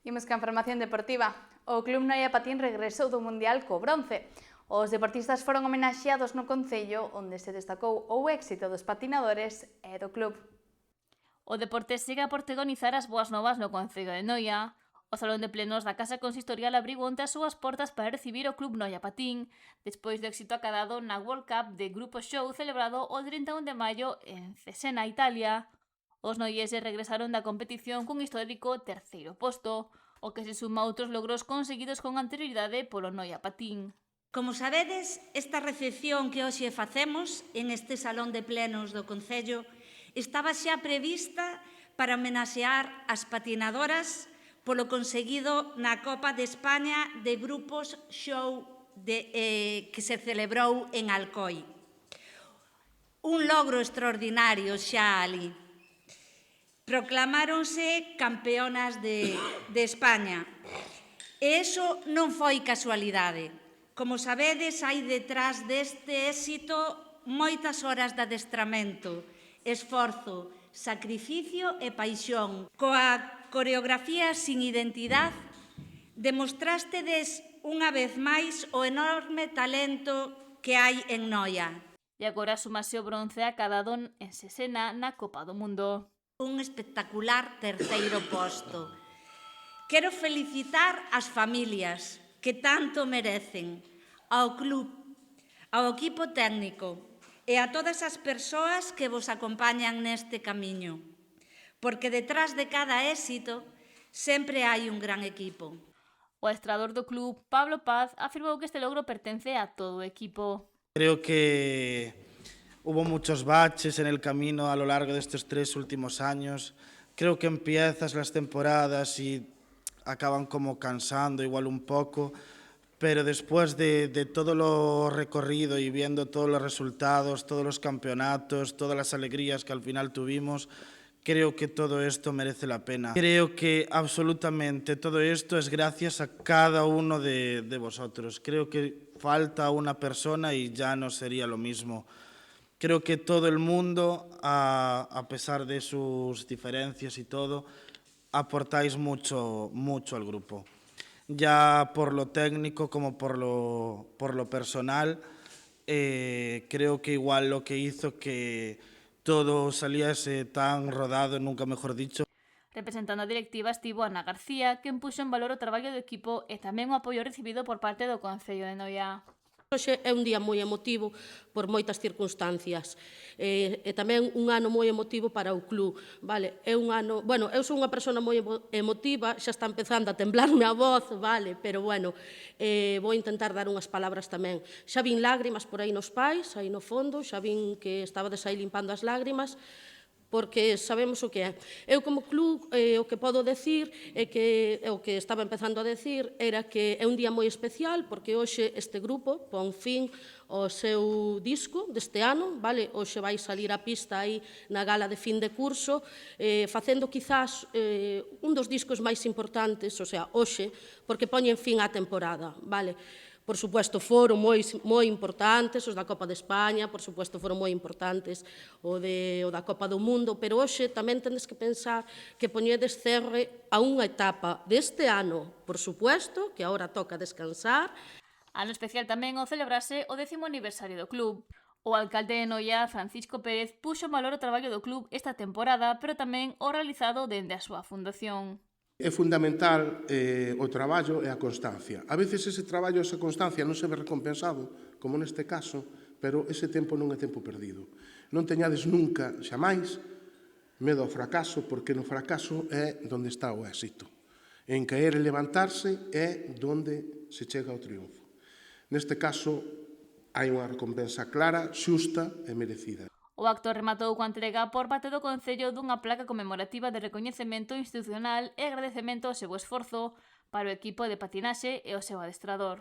Imos ca información deportiva. O Club Noia Patín regresou do Mundial co bronce. Os deportistas foron homenaxeados no concello onde se destacou o éxito dos patinadores e do club. O deporte segue a protagonizar as boas novas no concello de Noia. O Salón de Plenos da Casa Consistorial abriu onte as súas portas para recibir o Club Noia Patín, despois do éxito acadado na World Cup de Grupo Show celebrado o 31 de maio en Cesena, Italia. Os noieses regresaron da competición cun histórico terceiro posto, o que se suma a outros logros conseguidos con anterioridade polo Noia Patín. Como sabedes, esta recepción que hoxe facemos en este Salón de Plenos do Concello estaba xa prevista para homenaxear as patinadoras polo conseguido na Copa de España de Grupos Show que se celebrou en Alcoi. Un logro extraordinario xa ali. Proclamáronse campeonas de España. E iso non foi casualidade. Como sabedes, hai detrás deste éxito moitas horas de adestramento, esforzo, sacrificio e paixón. Coa coreografía sin identidade, demostrastedes unha vez máis o enorme talento que hai en Noia. E agora sumase o bronce acadado en Cesena na Copa do Mundo. Un espectacular terceiro posto. Quero felicitar as familias que tanto merecen, ao club, ao equipo técnico e a todas as persoas que vos acompañan neste camiño, porque detrás de cada éxito sempre hai un gran equipo. O adestrador do club, Pablo Paz, afirmou que este logro pertence a todo o equipo. Creo que hubo muchos baches en el camino a lo largo de estos 3 últimos años. Creo que empiezas las temporadas y acaban como cansando igual un poco, pero después de todo lo recorrido y viendo todos los resultados, todos los campeonatos, todas las alegrías que al final tuvimos, creo que todo esto merece la pena. Creo que absolutamente todo esto es gracias a cada uno de vosotros. Creo que falta una persona y ya no sería lo mismo. Creo que todo el mundo, a pesar de sus diferencias y todo, aportáis mucho al grupo. Ya por lo técnico como por lo personal, creo que igual lo que hizo que todo saliese tan rodado, nunca mejor dicho. Representando a directiva estivo Ana García, quen puxo en valor o traballo do equipo e tamén o apoio recibido por parte do Concello de Noia. Hoxe é un día moi emotivo por moitas circunstancias e tamén un ano moi emotivo para o club, vale? É un ano, bueno, eu sou unha persona moi emotiva, xa está empezando a temblarme a voz, vale? Pero bueno, vou intentar dar unhas palabras tamén. Xa vin lágrimas por aí nos pais, aí no fondo, xa vin que estabades aí limpando as lágrimas, porque sabemos o que é. Eu como club o que podo decir é que o que estaba empezando a decir era que é un día moi especial porque hoxe este grupo pon fin ao seu disco deste ano, vale? Hoxe vai salir a pista aí na gala de fin de curso facendo quizás un dos discos máis importantes, o sea, hoxe, porque poñen fin á temporada, vale? Por suposto, foron moi importantes os da Copa de España, por suposto, foron moi importantes o da Copa do Mundo, pero hoxe tamén tendes que pensar que poñedes cerre a unha etapa deste ano, por suposto, que agora toca descansar. Ano especial tamén o celebrase o 10º aniversario do club. O alcalde de Noia, Francisco Pérez, puxo en valor o traballo do club esta temporada, pero tamén o realizado dende a súa fundación. É fundamental o traballo e a constancia. A veces ese traballo e esa constancia non se ve recompensado, como neste caso, pero ese tempo non é tempo perdido. Non teñades nunca, xamais, medo ao fracaso, porque no fracaso é onde está o éxito. En caer e levantarse é onde se chega ao triunfo. Neste caso, hai unha recompensa clara, xusta e merecida. O acto rematou coa entrega por parte do Concello dunha placa conmemorativa de recoñecemento institucional e agradecemento ao seu esforzo para o equipo de patinaxe e o seu adestrador.